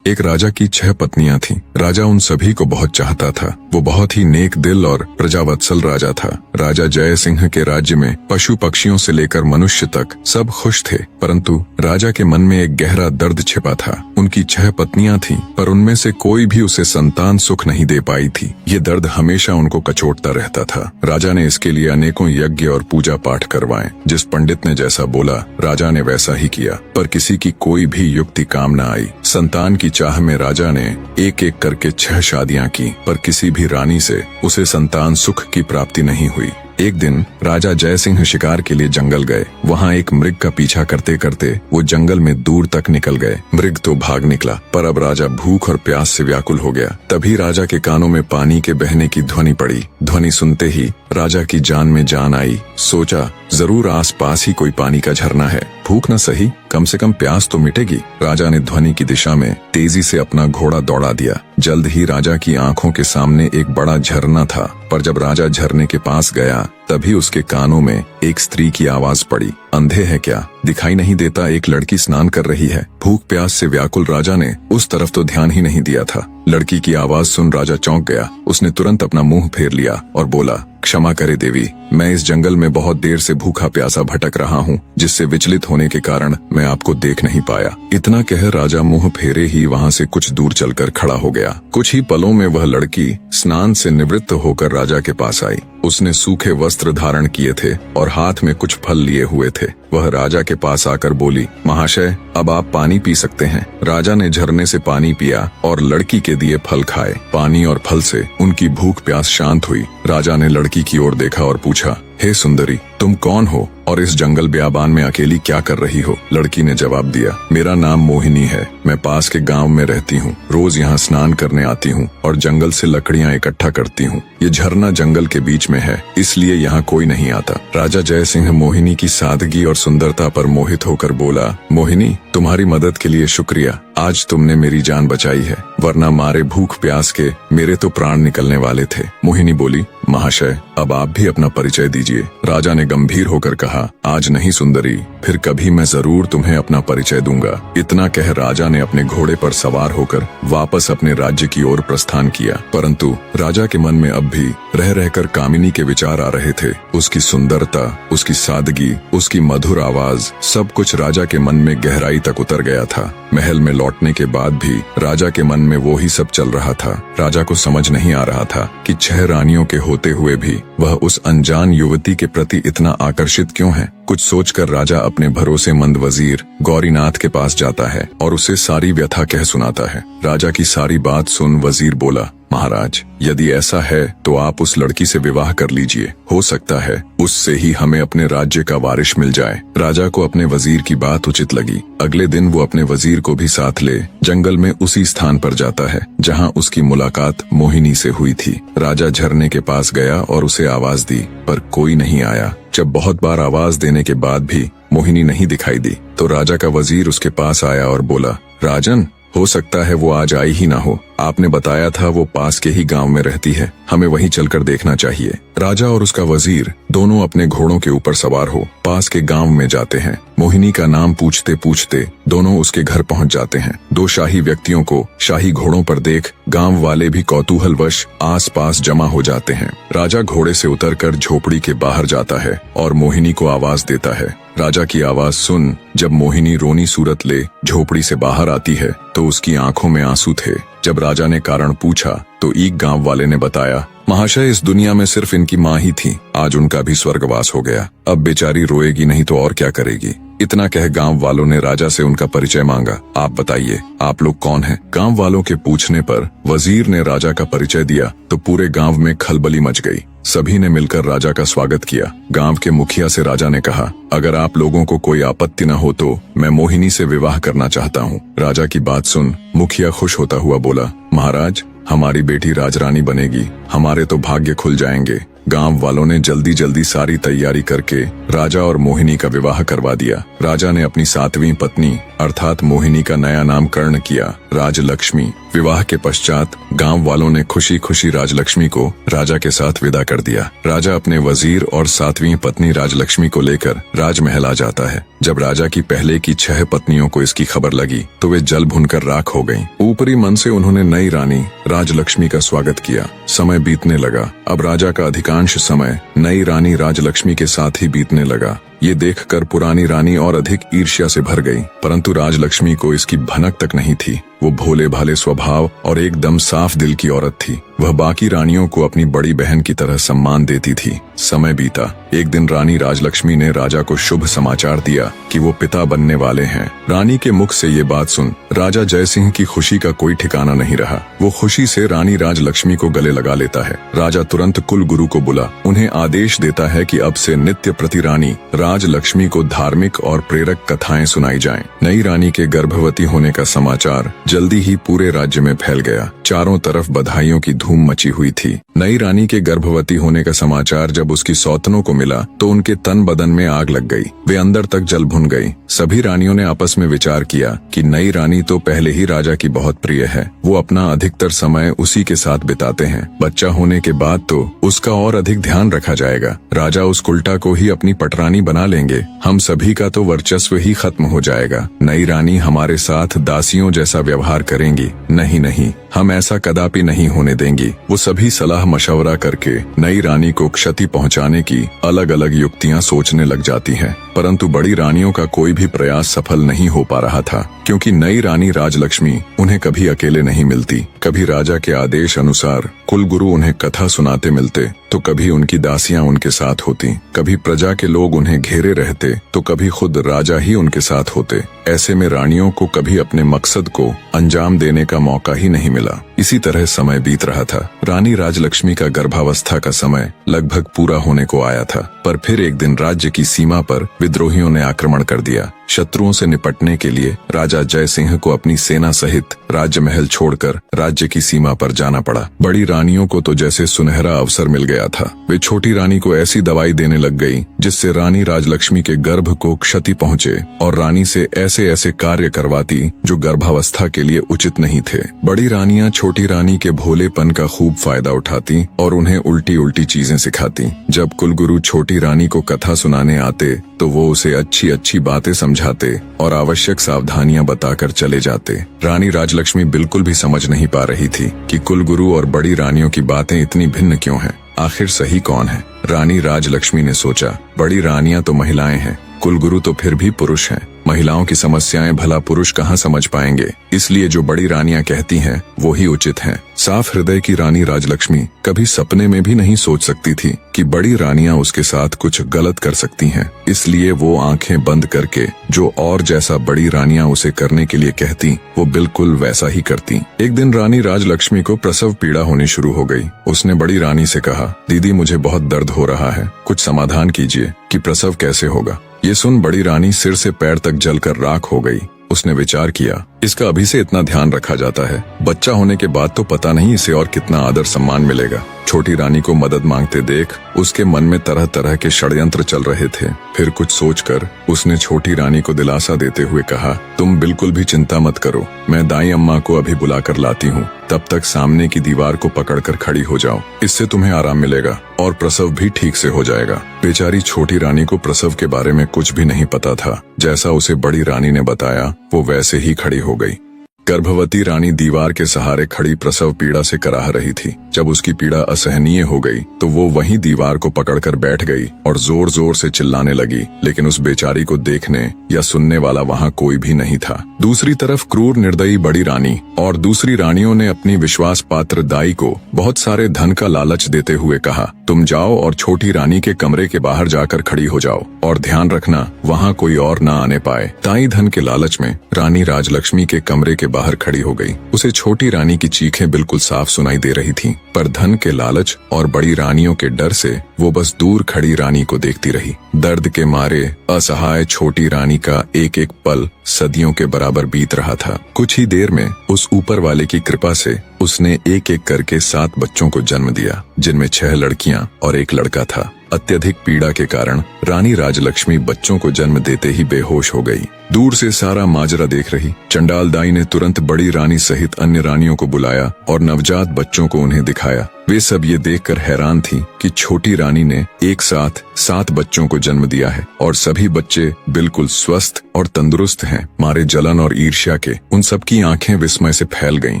एक राजा की 6 पत्नियां थीं। राजा उन सभी को बहुत चाहता था। वो बहुत ही नेक दिल और प्रजावत्सल राजा था। राजा जय सिंह के राज्य में पशु पक्षियों से लेकर मनुष्य तक सब खुश थे, परंतु राजा के मन में एक गहरा दर्द छिपा था। उनकी 6 पत्नियां थीं, पर उनमें से कोई भी उसे संतान सुख नहीं दे पाई थी। ये दर्द हमेशा उनको कचोटता रहता था। राजा ने इसके लिए अनेकों यज्ञ और पूजा पाठ करवाए। जिस पंडित ने जैसा बोला, राजा ने वैसा ही किया, पर किसी की कोई भी युक्ति काम न आई। संतान की चाह में राजा ने एक एक करके 6 शादियां की, पर किसी भी रानी से उसे संतान सुख की प्राप्ति नहीं हुई। एक दिन राजा जय सिंह शिकार के लिए जंगल गए। वहाँ एक मृग का पीछा करते करते वो जंगल में दूर तक निकल गए। मृग तो भाग निकला, पर अब राजा भूख और प्यास से व्याकुल हो गया। तभी राजा के कानों में पानी के बहने की ध्वनि पड़ी। ध्वनि सुनते ही राजा की जान में जान आई। सोचा, जरूर आस पास ही कोई पानी का झरना है। भूख न सही, कम से कम प्यास तो मिटेगी। राजा ने ध्वनि की दिशा में तेजी से अपना घोड़ा दौड़ा दिया। जल्द ही राजा की आंखों के सामने एक बड़ा झरना था, पर जब राजा झरने के पास गया, तभी उसके कानों में एक स्त्री की आवाज पड़ी। अंधे हैं क्या? दिखाई नहीं देता एक लड़की स्नान कर रही है। भूख प्यास से व्याकुल राजा ने उस तरफ तो ध्यान ही नहीं दिया था। लड़की की आवाज सुन राजा चौंक गया। उसने तुरंत अपना मुंह फेर लिया और बोला, क्षमा करे देवी, मैं इस जंगल में बहुत देर से भूखा प्यासा भटक रहा हूँ, जिससे विचलित होने के कारण मैं आपको देख नहीं पाया। इतना कह राजा मुंह फेरे ही वहाँ से कुछ दूर चलकर खड़ा हो गया। कुछ ही पलों में वह लड़की स्नान से निवृत्त होकर राजा के पास आई। उसने सूखे वस्त्र धारण किए थे और हाथ में कुछ फल लिए हुए थे। वह राजा के पास आकर बोली, महाशय, अब आप पानी पी सकते हैं। राजा ने झरने से पानी पिया और लड़की के दिए फल खाए। पानी और फल से उनकी भूख प्यास शांत हुई। राजा ने लड़की की ओर देखा और पूछा, हे सुंदरी, तुम कौन हो और इस जंगल ब्याबान में अकेली क्या कर रही हो? लड़की ने जवाब दिया, मेरा नाम मोहिनी है। मैं पास के गांव में रहती हूँ। रोज यहाँ स्नान करने आती हूँ और जंगल से लकड़ियाँ इकट्ठा करती हूँ। ये झरना जंगल के बीच में है, इसलिए यहाँ कोई नहीं आता। राजा जय सिंह मोहिनी की सादगी और सुंदरता पर मोहित होकर बोला, मोहिनी, तुम्हारी मदद के लिए शुक्रिया। आज तुमने मेरी जान बचाई है, वरना मारे भूख प्यास के मेरे तो प्राण निकलने वाले थे। मोहिनी बोली, महाशय, अब आप भी अपना परिचय दीजिए। राजा ने गंभीर होकर कहा, आज नहीं सुंदरी, फिर कभी मैं जरूर तुम्हें अपना परिचय दूंगा। इतना कह राजा ने अपने घोड़े पर सवार होकर वापस अपने राज्य की ओर प्रस्थान किया। परंतु राजा के मन में अब भी रह रहकर कामिनी के विचार आ रहे थे। उसकी सुंदरता, उसकी सादगी, उसकी मधुर आवाज, सब कुछ राजा के मन में गहराई तक उतर गया था। महल में लौटने के बाद भी राजा के मन में वो ही सब चल रहा था। राजा को समझ नहीं आ रहा था कि 6 रानियों के होते हुए भी वह उस अनजान युवती के प्रति इतना आकर्षित क्यों है। कुछ सोचकर राजा अपने भरोसेमंद वजीर गौरीनाथ के पास जाता है और उसे सारी व्यथा कह सुनाता है। राजा की सारी बात सुन वजीर बोला, महाराज, यदि ऐसा है तो आप उस लड़की से विवाह कर लीजिए। हो सकता है उससे ही हमें अपने राज्य का वारिश मिल जाए। राजा को अपने वजीर की बात उचित लगी। अगले दिन वो अपने वजीर को भी साथ ले जंगल में उसी स्थान पर जाता है जहाँ उसकी मुलाकात मोहिनी से हुई थी। राजा झरने के पास गया और उसे आवाज दी, पर कोई नहीं आया। जब बहुत बार आवाज देने के बाद भी मोहिनी नहीं दिखाई दी, तो राजा का वजीर उसके पास आया और बोला, राजन, हो सकता है वो आज आई ही ना हो। आपने बताया था वो पास के ही गांव में रहती है, हमें वहीं चलकर देखना चाहिए। राजा और उसका वजीर दोनों अपने घोड़ों के ऊपर सवार हो पास के गांव में जाते हैं। मोहिनी का नाम पूछते पूछते दोनों उसके घर पहुंच जाते हैं। 2 शाही व्यक्तियों को शाही घोड़ों पर देख गांव वाले भी कौतूहलवश आस पास जमा हो जाते हैं। राजा घोड़े से उतरकर झोपड़ी के बाहर जाता है और मोहिनी को आवाज देता है। राजा की आवाज सुन जब मोहिनी रोनी सूरत ले झोपड़ी से बाहर आती है तो उसकी आंखों में आंसू थे। जब राजा ने कारण पूछा तो एक गांव वाले ने बताया, महाशय, इस दुनिया में सिर्फ इनकी माँ ही थी, आज उनका भी स्वर्गवास हो गया। अब बेचारी रोएगी नहीं तो और क्या करेगी। इतना कह गांव वालों ने राजा से उनका परिचय मांगा। आप बताइए, आप लोग कौन हैं? गांव वालों के पूछने पर वजीर ने राजा का परिचय दिया तो पूरे गांव में खलबली मच गई। सभी ने मिलकर राजा का स्वागत किया। गांव के मुखिया से राजा ने कहा, अगर आप लोगों को कोई आपत्ति न हो तो मैं मोहिनी से विवाह करना चाहता हूँ। राजा की बात सुन मुखिया खुश होता हुआ बोला, महाराज, हमारी बेटी राजरानी बनेगी, हमारे तो भाग्य खुल जाएंगे। गांव वालों ने जल्दी जल्दी सारी तैयारी करके राजा और मोहिनी का विवाह करवा दिया। राजा ने अपनी 7वीं पत्नी अर्थात मोहिनी का नया नामकरण किया राजलक्ष्मी। विवाह के पश्चात गांव वालों ने खुशी खुशी राजलक्ष्मी को राजा के साथ विदा कर दिया। राजा अपने वजीर और 7वीं पत्नी राजलक्ष्मी को लेकर राजमहल आ जाता है। जब राजा की पहले की 6 पत्नियों को इसकी खबर लगी तो वे जल भुनकर राख हो गईं। ऊपरी मन से उन्होंने नई रानी राजलक्ष्मी का स्वागत किया। समय बीतने लगा। अब राजा का अधिकांश समय नई रानी राजलक्ष्मी के साथ ही बीतने लगा। ये देखकर पुरानी रानी और अधिक ईर्ष्या से भर गई, परंतु राजलक्ष्मी को इसकी भनक तक नहीं थी। वो भोले भाले स्वभाव और एकदम साफ दिल की औरत थी। वह बाकी रानियों को अपनी बड़ी बहन की तरह सम्मान देती थी। समय बीता। एक दिन रानी राजलक्ष्मी ने राजा को शुभ समाचार दिया कि वो पिता बनने वाले हैं। रानी के मुख से ये बात सुन राजा जयसिंह की खुशी का कोई ठिकाना नहीं रहा। वो खुशी से रानी राजलक्ष्मी को गले लगा लेता है। राजा तुरंत कुल गुरु को बुला उन्हें आदेश देता है कि अब से नित्य प्रति रानी राजलक्ष्मी को धार्मिक और प्रेरक कथाएं सुनाई जाएं। नई रानी के गर्भवती होने का समाचार जल्दी ही पूरे राज्य में फैल गया। चारों तरफ बधाइयों की धूम मची हुई थी। नई रानी के गर्भवती होने का समाचार जब उसकी सौतनों को मिला तो उनके तन बदन में आग लग गई। वे अंदर तक जल भुन गई। सभी रानियों ने आपस में विचार किया कि नई रानी तो पहले ही राजा की बहुत प्रिय है। वो अपना अधिकतर समय उसी के साथ बिताते हैं। बच्चा होने के बाद तो उसका और अधिक ध्यान रखा जाएगा। राजा उस कुल्टा को ही अपनी पटरानी बना लेंगे। हम सभी का तो वर्चस्व ही खत्म हो जाएगा। नई रानी हमारे साथ दासियों जैसा व्यवहार करेंगी। नहीं नहीं, हम ऐसा कदापि नहीं होने देंगी। वो सभी सलाह मशवरा करके नई रानी को क्षति पहुंचाने की अलग अलग युक्तियां सोचने लग जाती हैं। परंतु बड़ी रानियों का कोई भी प्रयास सफल नहीं हो पा रहा था, क्योंकि नई रानी राजलक्ष्मी उन्हें कभी अकेले नहीं मिलती। कभी राजा के आदेश अनुसार कुलगुरु उन्हें कथा सुनाते मिलते तो कभी उनकी दासियां उनके साथ होती। कभी प्रजा के लोग उन्हें घेरे रहते तो कभी खुद राजा ही उनके साथ होते। ऐसे में रानियों को कभी अपने मकसद को अंजाम देने का मौका ही नहीं मिला। इसी तरह समय बीत रहा था। रानी राजलक्ष्मी का गर्भावस्था का समय लगभग पूरा होने को आया था, पर फिर एक दिन राज्य की सीमा पर विद्रोहियों ने आक्रमण कर दिया। शत्रुओं से निपटने के लिए राजा जयसिंह को अपनी सेना सहित राजमहल छोड़कर राज्य की सीमा पर जाना पड़ा। बड़ी रानियों को तो जैसे सुनहरा अवसर मिल गया था। वे छोटी रानी को ऐसी दवाई देने लग गई जिससे रानी राजलक्ष्मी के गर्भ को क्षति पहुंचे और रानी से ऐसे ऐसे कार्य करवाती जो गर्भावस्था के लिए उचित नहीं थे। बड़ी रानियां छोटी रानी के भोलेपन का खूब फायदा उठाती और उन्हें उल्टी उल्टी चीजें सिखाती। जब कुलगुरु छोटी रानी को कथा सुनाने आते तो वो उसे अच्छी अच्छी बातें समझाते और आवश्यक सावधानियां बताकर चले जाते। रानी राजलक्ष्मी बिल्कुल भी समझ नहीं पा रही थी कि कुलगुरु और बड़ी रानियों की बातें इतनी भिन्न क्यों हैं। आखिर सही कौन है? रानी राजलक्ष्मी ने सोचा, बड़ी रानियां तो महिलाएं हैं, कुलगुरु तो फिर भी पुरुष हैं। महिलाओं की समस्याएं भला पुरुष कहाँ समझ पाएंगे, इसलिए जो बड़ी रानियां कहती हैं वो ही उचित हैं। साफ हृदय की रानी राजलक्ष्मी कभी सपने में भी नहीं सोच सकती थी कि बड़ी रानियां उसके साथ कुछ गलत कर सकती हैं। इसलिए वो आंखें बंद करके जो और जैसा बड़ी रानियां उसे करने के लिए कहती वो बिल्कुल वैसा ही करती। एक दिन रानी राजलक्ष्मी को प्रसव पीड़ा होनी शुरू हो गई। उसने बड़ी रानी से कहा, दीदी मुझे बहुत दर्द हो रहा है, कुछ समाधान कीजिए कि प्रसव कैसे होगा। ये सुन बड़ी रानी सिर से पैर तक जलकर राख हो गई। उसने विचार किया, इसका अभी से इतना ध्यान रखा जाता है, बच्चा होने के बाद तो पता नहीं इसे और कितना आदर सम्मान मिलेगा। छोटी रानी को मदद मांगते देख उसके मन में तरह तरह के षड्यंत्र चल रहे थे। फिर कुछ सोचकर उसने छोटी रानी को दिलासा देते हुए कहा, तुम बिल्कुल भी चिंता मत करो, मैं दाई अम्मा को अभी बुलाकर लाती हूँ। तब तक सामने की दीवार को पकड़कर खड़ी हो जाओ, इससे तुम्हें आराम मिलेगा और प्रसव भी ठीक से हो जाएगा। बेचारी छोटी रानी को प्रसव के बारे में कुछ भी नहीं पता था। जैसा उसे बड़ी रानी ने बताया वो वैसे ही खड़ी हो गई। गर्भवती रानी दीवार के सहारे खड़ी प्रसव पीड़ा से कराह रही थी। जब उसकी पीड़ा असहनीय हो गई तो वो वहीं दीवार को पकड़कर बैठ गई और जोर जोर से चिल्लाने लगी, लेकिन उस बेचारी को देखने या सुनने वाला वहाँ कोई भी नहीं था। दूसरी तरफ क्रूर निर्दयी बड़ी रानी और दूसरी रानियों ने अपनी विश्वास पात्र दाई को बहुत सारे धन का लालच देते हुए कहा, तुम जाओ और छोटी रानी के कमरे के बाहर जाकर खड़ी हो जाओ और ध्यान रखना वहाँ कोई और न आने पाए। दाई धन के लालच में रानी राजलक्ष्मी के कमरे के बाहर खड़ी हो गई। उसे छोटी रानी की चीखें बिल्कुल साफ सुनाई दे रही थीं, पर धन के लालच और बड़ी रानियों के डर से वो बस दूर खड़ी रानी को देखती रही। दर्द के मारे असहाय छोटी रानी का एक एक पल सदियों के बराबर बीत रहा था। कुछ ही देर में उस ऊपर वाले की कृपा से उसने एक एक करके 7 बच्चों को जन्म दिया, जिनमें 6 लड़कियां और 1 लड़का था। अत्यधिक पीड़ा के कारण रानी राजलक्ष्मी बच्चों को जन्म देते ही बेहोश हो गई। दूर से सारा माजरा देख रही चंडाल दाई ने तुरंत बड़ी रानी सहित अन्य रानियों को बुलाया और नवजात बच्चों को उन्हें दिखाया। वे सब ये देखकर हैरान थीं कि छोटी रानी ने एक साथ 7 बच्चों को जन्म दिया है और सभी बच्चे बिल्कुल स्वस्थ और तंदुरुस्त हैं। मारे जलन और ईर्ष्या के उन सब की आंखें विस्मय से फैल गईं।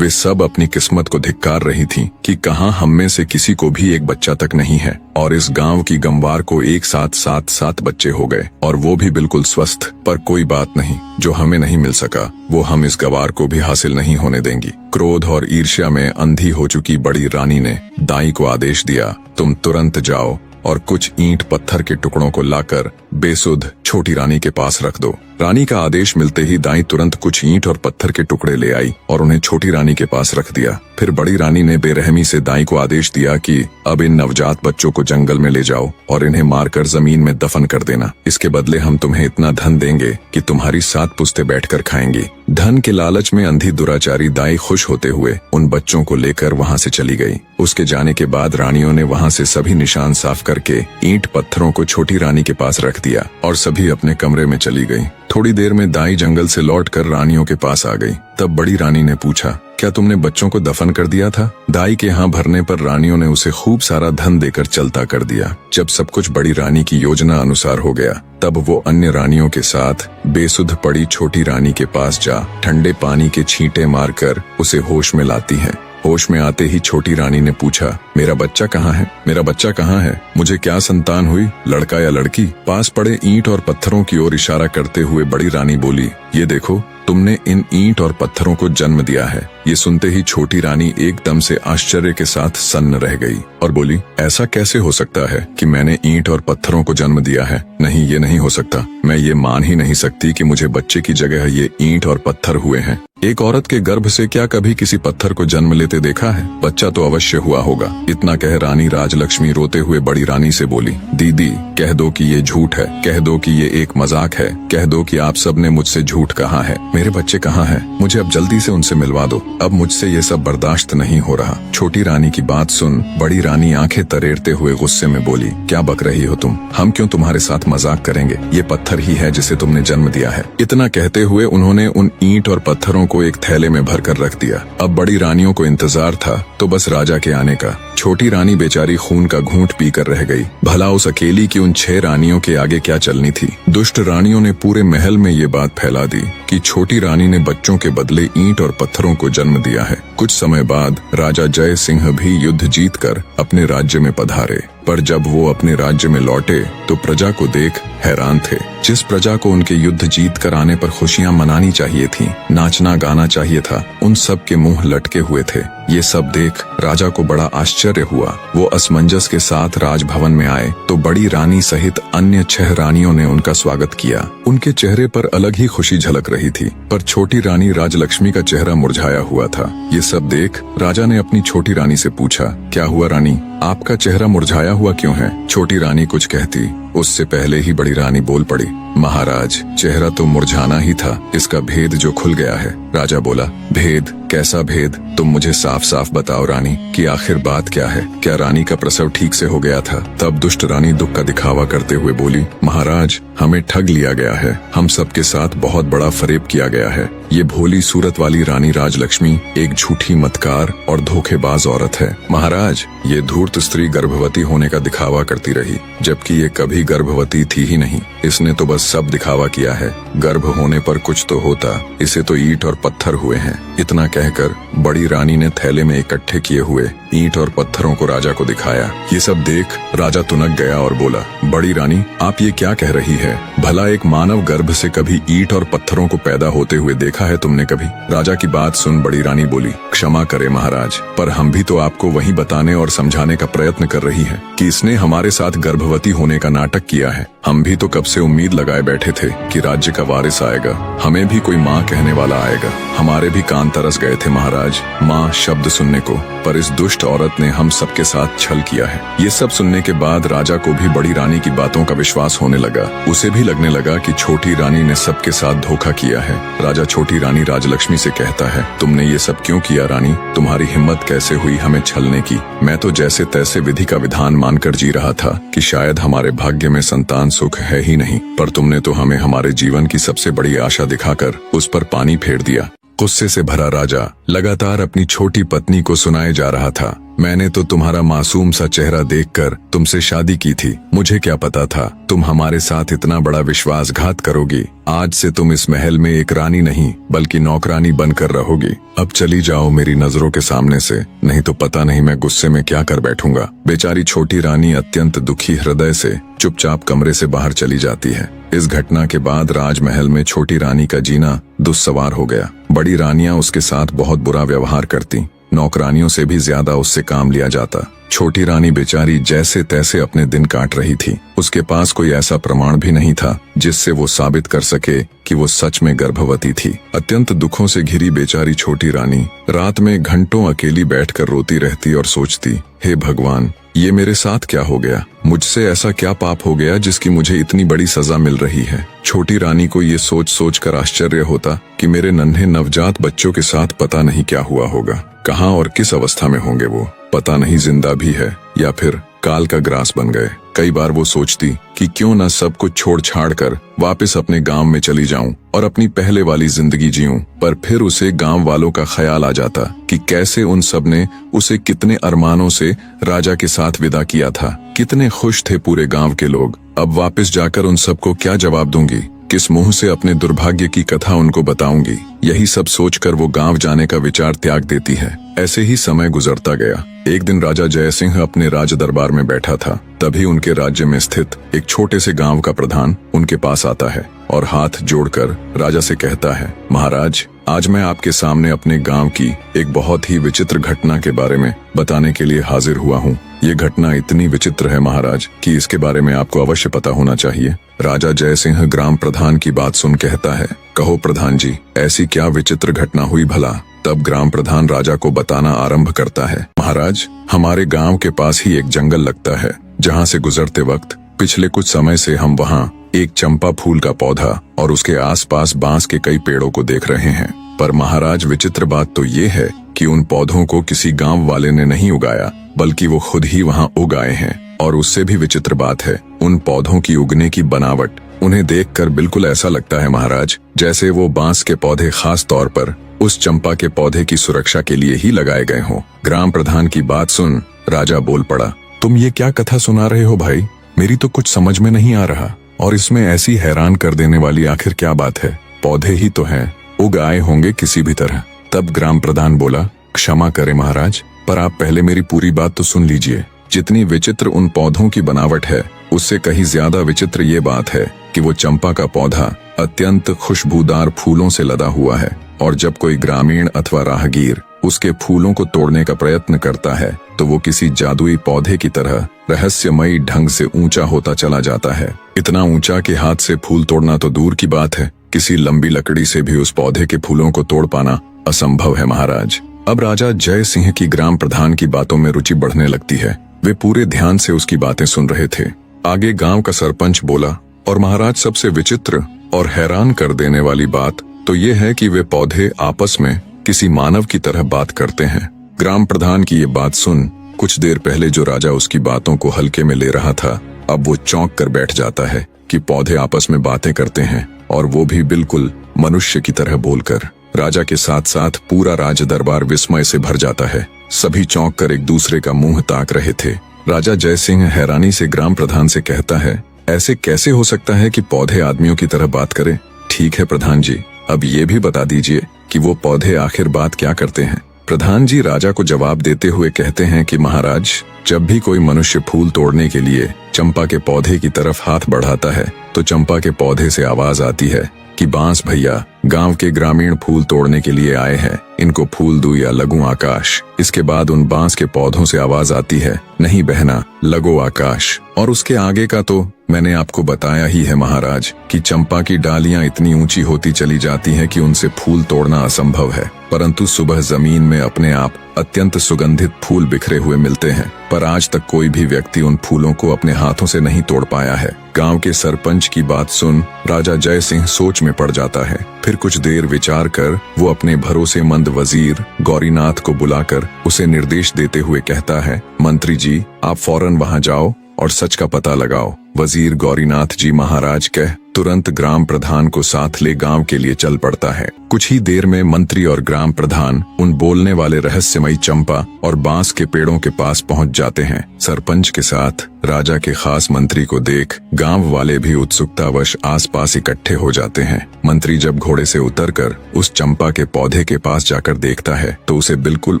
वे सब अपनी किस्मत को धिक्कार रही थीं कि कहां हम में से किसी को भी एक बच्चा तक नहीं है, और इस गांव की गंवार को एक साथ 7 बच्चे हो गए, और वो भी बिल्कुल स्वस्थ। पर कोई बात नहीं, जो हमें नहीं मिल सका वो हम इस गवार को भी हासिल नहीं होने देंगी। क्रोध और ईर्ष्या में अंधी हो चुकी बड़ी रानी ने दाई को आदेश दिया, तुम तुरंत जाओ और कुछ ईंट पत्थर के टुकड़ों को लाकर बेसुध छोटी रानी के पास रख दो। रानी का आदेश मिलते ही दाई तुरंत कुछ ईंट और पत्थर के टुकड़े ले आई और उन्हें छोटी रानी के पास रख दिया। फिर बड़ी रानी ने बेरहमी से दाई को आदेश दिया कि अब इन नवजात बच्चों को जंगल में ले जाओ और इन्हें मारकर जमीन में दफन कर देना। इसके बदले हम तुम्हें इतना धन देंगे कि तुम्हारी 7 पुश्ते बैठकर खाएंगी। धन के लालच में अंधी दुराचारी दाई खुश होते हुए उन बच्चों को लेकर वहां से चली गई। उसके जाने के बाद रानियों ने वहां से सभी निशान साफ करके ईंट पत्थरों को छोटी रानी के पास रख दिया और सभी अपने कमरे में चली गई। थोड़ी देर में दाई जंगल से लौटकर रानियों के पास आ गई। तब बड़ी रानी ने पूछा, क्या तुमने बच्चों को दफन कर दिया था? दाई के यहाँ भरने पर रानियों ने उसे खूब सारा धन देकर चलता कर दिया। जब सब कुछ बड़ी रानी की योजना अनुसार हो गया, तब वो अन्य रानियों के साथ बेसुध पड़ी छोटी रानी के पास जा ठंडे पानी के छींटे मारकर उसे होश में लाती है। होश में आते ही छोटी रानी ने पूछा, मेरा बच्चा कहाँ है? मेरा बच्चा कहाँ है? मुझे क्या संतान हुई, लड़का या लड़की? पास पड़े ईंट और पत्थरों की ओर इशारा करते हुए बड़ी रानी बोली, ये देखो, तुमने इन ईंट और पत्थरों को जन्म दिया है। ये सुनते ही छोटी रानी एकदम से आश्चर्य के साथ सन्न रह गई और बोली, ऐसा कैसे हो सकता है कि मैंने ईंट और पत्थरों को जन्म दिया है? नहीं, ये नहीं हो सकता। मैं ये मान ही नहीं सकती कि मुझे बच्चे की जगह ये ईंट और पत्थर हुए हैं। एक औरत के गर्भ से क्या कभी किसी पत्थर को जन्म लेते देखा है? बच्चा तो अवश्य हुआ होगा। इतना कह रानी राजलक्ष्मी रोते हुए बड़ी रानी से बोली, दीदी, कह दो कि ये झूठ है, कह दो कि ये एक मजाक है, कह दो कि आप सब ने मुझसे झूठ कहा है। मेरे बच्चे कहाँ हैं? मुझे अब जल्दी से उनसे मिलवा दो। अब मुझसे ये सब बर्दाश्त नहीं हो रहा। छोटी रानी की बात सुन बड़ी रानी आंखें तरेरते हुए गुस्से में बोली, क्या बक रही हो तुम? हम क्यों तुम्हारे साथ मजाक करेंगे? ये पत्थर ही है जिसे तुमने जन्म दिया है। इतना कहते हुए उन्होंने उन ईंट और पत्थरों को एक थैले में भरकर रख दिया। अब बड़ी रानियों को इंतजार था तो बस राजा के आने का। छोटी रानी बेचारी खून का घूंट पीकर रह गई। भला उस अकेली की उन 6 रानियों के आगे क्या चलनी थी? दुष्ट रानियों ने पूरे महल में ये बात फैला दी कि छोटी रानी ने बच्चों के बदले ईंट और पत्थरों को जन्म दिया है। कुछ समय बाद राजा जय सिंह भी युद्ध जीतकर अपने राज्य में पधारे, पर जब वो अपने राज्य में लौटे तो प्रजा को देख हैरान थे। जिस प्रजा को उनके युद्ध जीत कर आने पर खुशियां मनानी चाहिए थीं, नाचना गाना चाहिए था, उन सब के मुंह लटके हुए थे। ये सब देख राजा को बड़ा आश्चर्य हुआ। वो असमंजस के साथ राजभवन में आए तो बड़ी रानी सहित अन्य 6 रानियों ने उनका स्वागत किया। उनके चेहरे पर अलग ही खुशी झलक रही थी, पर छोटी रानी राजलक्ष्मी का चेहरा मुरझाया हुआ था। ये सब देख राजा ने अपनी छोटी रानी से पूछा, क्या हुआ रानी, आपका चेहरा मुरझाया हुआ क्यों है? छोटी रानी कुछ कहती, उससे पहले ही बड़ी रानी बोल पड़ी, महाराज, चेहरा तो मुरझाना ही था, इसका भेद जो खुल गया है। राजा बोला, भेद? कैसा भेद? तुम मुझे साफ साफ बताओ रानी कि आखिर बात क्या है। क्या रानी का प्रसव ठीक से हो गया था? तब दुष्ट रानी दुख का दिखावा करते हुए बोली, महाराज, हमें ठग लिया गया है। हम सबके साथ बहुत बड़ा फरेब किया गया है। ये भोली सूरत वाली रानी राजलक्ष्मी एक झूठी मतकार और धोखेबाज औरत है। महाराज, ये धूर्त स्त्री गर्भवती होने का दिखावा करती रही, जबकि ये कभी गर्भवती थी ही नहीं। इसने तो बस सब दिखावा किया है। गर्भ होने पर कुछ तो होता, इसे तो ईंट और पत्थर हुए हैं। इतना कहकर बड़ी रानी ने थैले में इकट्ठे किए हुए ईंट और पत्थरों को राजा को दिखाया। ये सब देख राजा तुनक गया और बोला, बड़ी रानी, आप ये क्या कह रही है? भला एक मानव गर्भ से कभी ईंट और पत्थरों को पैदा होते हुए देखा है तुमने कभी? राजा की बात सुन बड़ी रानी बोली, क्षमा करे महाराज, पर हम भी तो आपको वही बताने और समझाने का प्रयत्न कर रही हैं कि इसने हमारे साथ गर्भवती होने का नाटक नाटक किया है। हम भी तो कब से उम्मीद लगाए बैठे थे कि राज्य का वारिस आएगा, हमें भी कोई माँ कहने वाला आएगा। हमारे भी कान तरस गए थे महाराज माँ शब्द सुनने को, पर इस दुष्ट औरत ने हम सबके साथ छल किया है। ये सब सुनने के बाद राजा को भी बड़ी रानी की बातों का विश्वास होने लगा। उसे भी लगने लगा कि छोटी रानी ने सबके साथ धोखा किया है। राजा छोटी रानी राजलक्ष्मी से कहता है, तुमने ये सब क्यों किया रानी? तुम्हारी हिम्मत कैसे हुई हमें छलने की? मैं तो जैसे तैसे विधि का विधान मानकर जी रहा था कि शायद हमारे भाग्य में संतान सुख है ही नहीं, पर तुमने तो हमें हमारे जीवन की सबसे बड़ी आशा दिखाकर उस पर पानी फेर दिया। गुस्से से भरा राजा लगातार अपनी छोटी पत्नी को सुनाए जा रहा था, मैंने तो तुम्हारा मासूम सा चेहरा देखकर तुमसे शादी की थी। मुझे क्या पता था तुम हमारे साथ इतना बड़ा विश्वासघात करोगी। आज से तुम इस महल में एक रानी नहीं बल्कि नौकरानी बनकर रहोगी। अब चली जाओ मेरी नजरों के सामने से, नहीं तो पता नहीं मैं गुस्से में क्या कर बैठूंगा। बेचारी छोटी रानी अत्यंत दुखी हृदय से चुपचाप कमरे से बाहर चली जाती है। इस घटना के बाद राजमहल में छोटी रानी का जीना दुस्सवार हो गया। बड़ी रानियां उसके साथ बहुत बुरा व्यवहार करती, नौकरानियों से भी ज्यादा उससे काम लिया जाता। छोटी रानी बेचारी जैसे तैसे अपने दिन काट रही थी। उसके पास कोई ऐसा प्रमाण भी नहीं था जिससे वो साबित कर सके कि वो सच में गर्भवती थी। अत्यंत दुखों से घिरी बेचारी छोटी रानी रात में घंटों अकेली बैठकर रोती रहती और सोचती, हे भगवान, ये मेरे साथ क्या हो गया? मुझसे ऐसा क्या पाप हो गया जिसकी मुझे इतनी बड़ी सजा मिल रही है? छोटी रानी को ये सोच सोच कर आश्चर्य होता कि मेरे नन्हे नवजात बच्चों के साथ पता नहीं क्या हुआ होगा। कहाँ और किस अवस्था में होंगे वो, पता नहीं जिंदा भी है या फिर काल का ग्रास बन गए। कई बार वो सोचती कि क्यों न सब कुछ छोड़ छाड़ कर वापस अपने गांव में चली जाऊं और अपनी पहले वाली जिंदगी जीऊं, पर फिर उसे गांव वालों का ख्याल आ जाता कि कैसे उन सब ने उसे कितने अरमानों से राजा के साथ विदा किया था। कितने खुश थे पूरे गांव के लोग। अब वापस जाकर उन सबको क्या जवाब दूंगी? किस मुंह से अपने दुर्भाग्य की कथा उनको बताऊंगी? यही सब सोचकर वो गांव जाने का विचार त्याग देती है। ऐसे ही समय गुजरता गया। एक दिन राजा जयसिंह अपने राज दरबार में बैठा था, तभी उनके राज्य में स्थित एक छोटे से गांव का प्रधान उनके पास आता है और हाथ जोड़कर राजा से कहता है, महाराज, आज मैं आपके सामने अपने गांव की एक बहुत ही विचित्र घटना के बारे में बताने के लिए हाजिर हुआ हूँ। ये घटना इतनी विचित्र है महाराज कि इसके बारे में आपको अवश्य पता होना चाहिए। राजा जयसिंह ग्राम प्रधान की बात सुन कहता है, कहो प्रधान जी, ऐसी क्या विचित्र घटना हुई भला? तब ग्राम प्रधान राजा को बताना आरंभ करता है, महाराज, हमारे गांव के पास ही एक जंगल लगता है, जहां से गुजरते वक्त पिछले कुछ समय से हम वहां एक चंपा फूल का पौधा और उसके आसपास बांस के कई पेड़ों को देख रहे हैं। पर महाराज, विचित्र बात तो ये है कि उन पौधों को किसी गांव वाले ने नहीं उगाया, बल्कि वो खुद ही वहां उगाए हैं। और उससे भी विचित्र बात है, उन पौधों की उगने की बनावट, उन्हें देखकर बिल्कुल ऐसा लगता है महाराज जैसे वो बांस के पौधे खास तौर पर उस चंपा के पौधे की सुरक्षा के लिए ही लगाए गए हों। ग्राम प्रधान की बात सुन राजा बोल पड़ा, तुम ये क्या कथा सुना रहे हो भाई? मेरी तो कुछ समझ में नहीं आ रहा, और इसमें ऐसी हैरान कर देने वाली आखिर क्या बात है? पौधे ही तो हैं, उग आए होंगे किसी भी तरह। तब ग्राम प्रधान बोला, क्षमा करें महाराज, पर आप पहले मेरी पूरी बात तो सुन लीजिए। जितनी विचित्र उन पौधों की बनावट है, उससे कहीं ज्यादा विचित्र ये बात है कि वो चंपा का पौधा अत्यंत खुशबूदार फूलों से लदा हुआ है, और जब कोई ग्रामीण अथवा राहगीर उसके फूलों को तोड़ने का प्रयत्न करता है तो वो किसी जादुई पौधे की तरह रहस्यमयी ढंग से ऊंचा होता चला जाता है। इतना ऊंचा कि हाथ से फूल तोड़ना तो दूर की बात है, किसी लंबी लकड़ी से भी उस पौधे के फूलों को तोड़ पाना असंभव है महाराज। अब राजा जय सिंह की ग्राम प्रधान की बातों में रुचि बढ़ने लगती है। वे पूरे ध्यान से उसकी बातें सुन रहे थे। आगे गांव का सरपंच बोला, और महाराज, सबसे विचित्र और हैरान कर देने वाली बात तो ये है कि वे पौधे आपस में किसी मानव की तरह बात करते हैं। ग्राम प्रधान की ये बात सुन कुछ देर पहले जो राजा उसकी बातों को हल्के में ले रहा था, अब वो चौंक कर बैठ जाता है कि पौधे आपस में बातें करते हैं, और वो भी बिल्कुल मनुष्य की तरह बोलकर। राजा के साथ साथ पूरा राज दरबार विस्मय से भर जाता है। सभी चौंक कर एक दूसरे का मुंह ताक रहे थे। राजा जयसिंह हैरानी से ग्राम प्रधान से कहता है, ऐसे कैसे हो सकता है कि पौधे आदमियों की तरह बात करें? ठीक है प्रधान जी, अब ये भी बता दीजिए कि वो पौधे आखिर बात क्या करते हैं? प्रधान जी राजा को जवाब देते हुए कहते हैं कि महाराज, जब भी कोई मनुष्य फूल तोड़ने के लिए चंपा के पौधे की तरफ हाथ बढ़ाता है तो चंपा के पौधे से आवाज आती है, कि बांस भैया गांव के ग्रामीण फूल तोड़ने के लिए आए हैं, इनको फूल दूं या लगूं आकाश। इसके बाद उन बांस के पौधों से आवाज आती है, नहीं बहना लगो आकाश। और उसके आगे का तो मैंने आपको बताया ही है महाराज कि चंपा की डालियां इतनी ऊंची होती चली जाती हैं कि उनसे फूल तोड़ना असंभव है। परंतु सुबह जमीन में अपने आप अत्यंत सुगंधित फूल बिखरे हुए मिलते हैं, पर आज तक कोई भी व्यक्ति उन फूलों को अपने हाथों से नहीं तोड़ पाया है। गांव के सरपंच की बात सुन राजा जय सिंह सोच में पड़ जाता है। फिर कुछ देर विचार कर वो अपने भरोसेमंद वजीर गौरीनाथ को बुलाकर उसे निर्देश देते हुए कहता है, मंत्री जी आप फौरन वहां जाओ और सच का पता लगाओ। वजीर गौरीनाथ जी महाराज कह तुरंत ग्राम प्रधान को साथ ले गांव के लिए चल पड़ता है। कुछ ही देर में मंत्री और ग्राम प्रधान उन बोलने वाले रहस्यमयी चंपा और बांस के पेड़ों के पास पहुंच जाते हैं। सरपंच के साथ राजा के खास मंत्री को देख गांव वाले भी उत्सुकतावश आसपास इकट्ठे हो जाते हैं। मंत्री जब घोड़े से उतरकर उस चंपा के पौधे के पास जाकर देखता है तो उसे बिल्कुल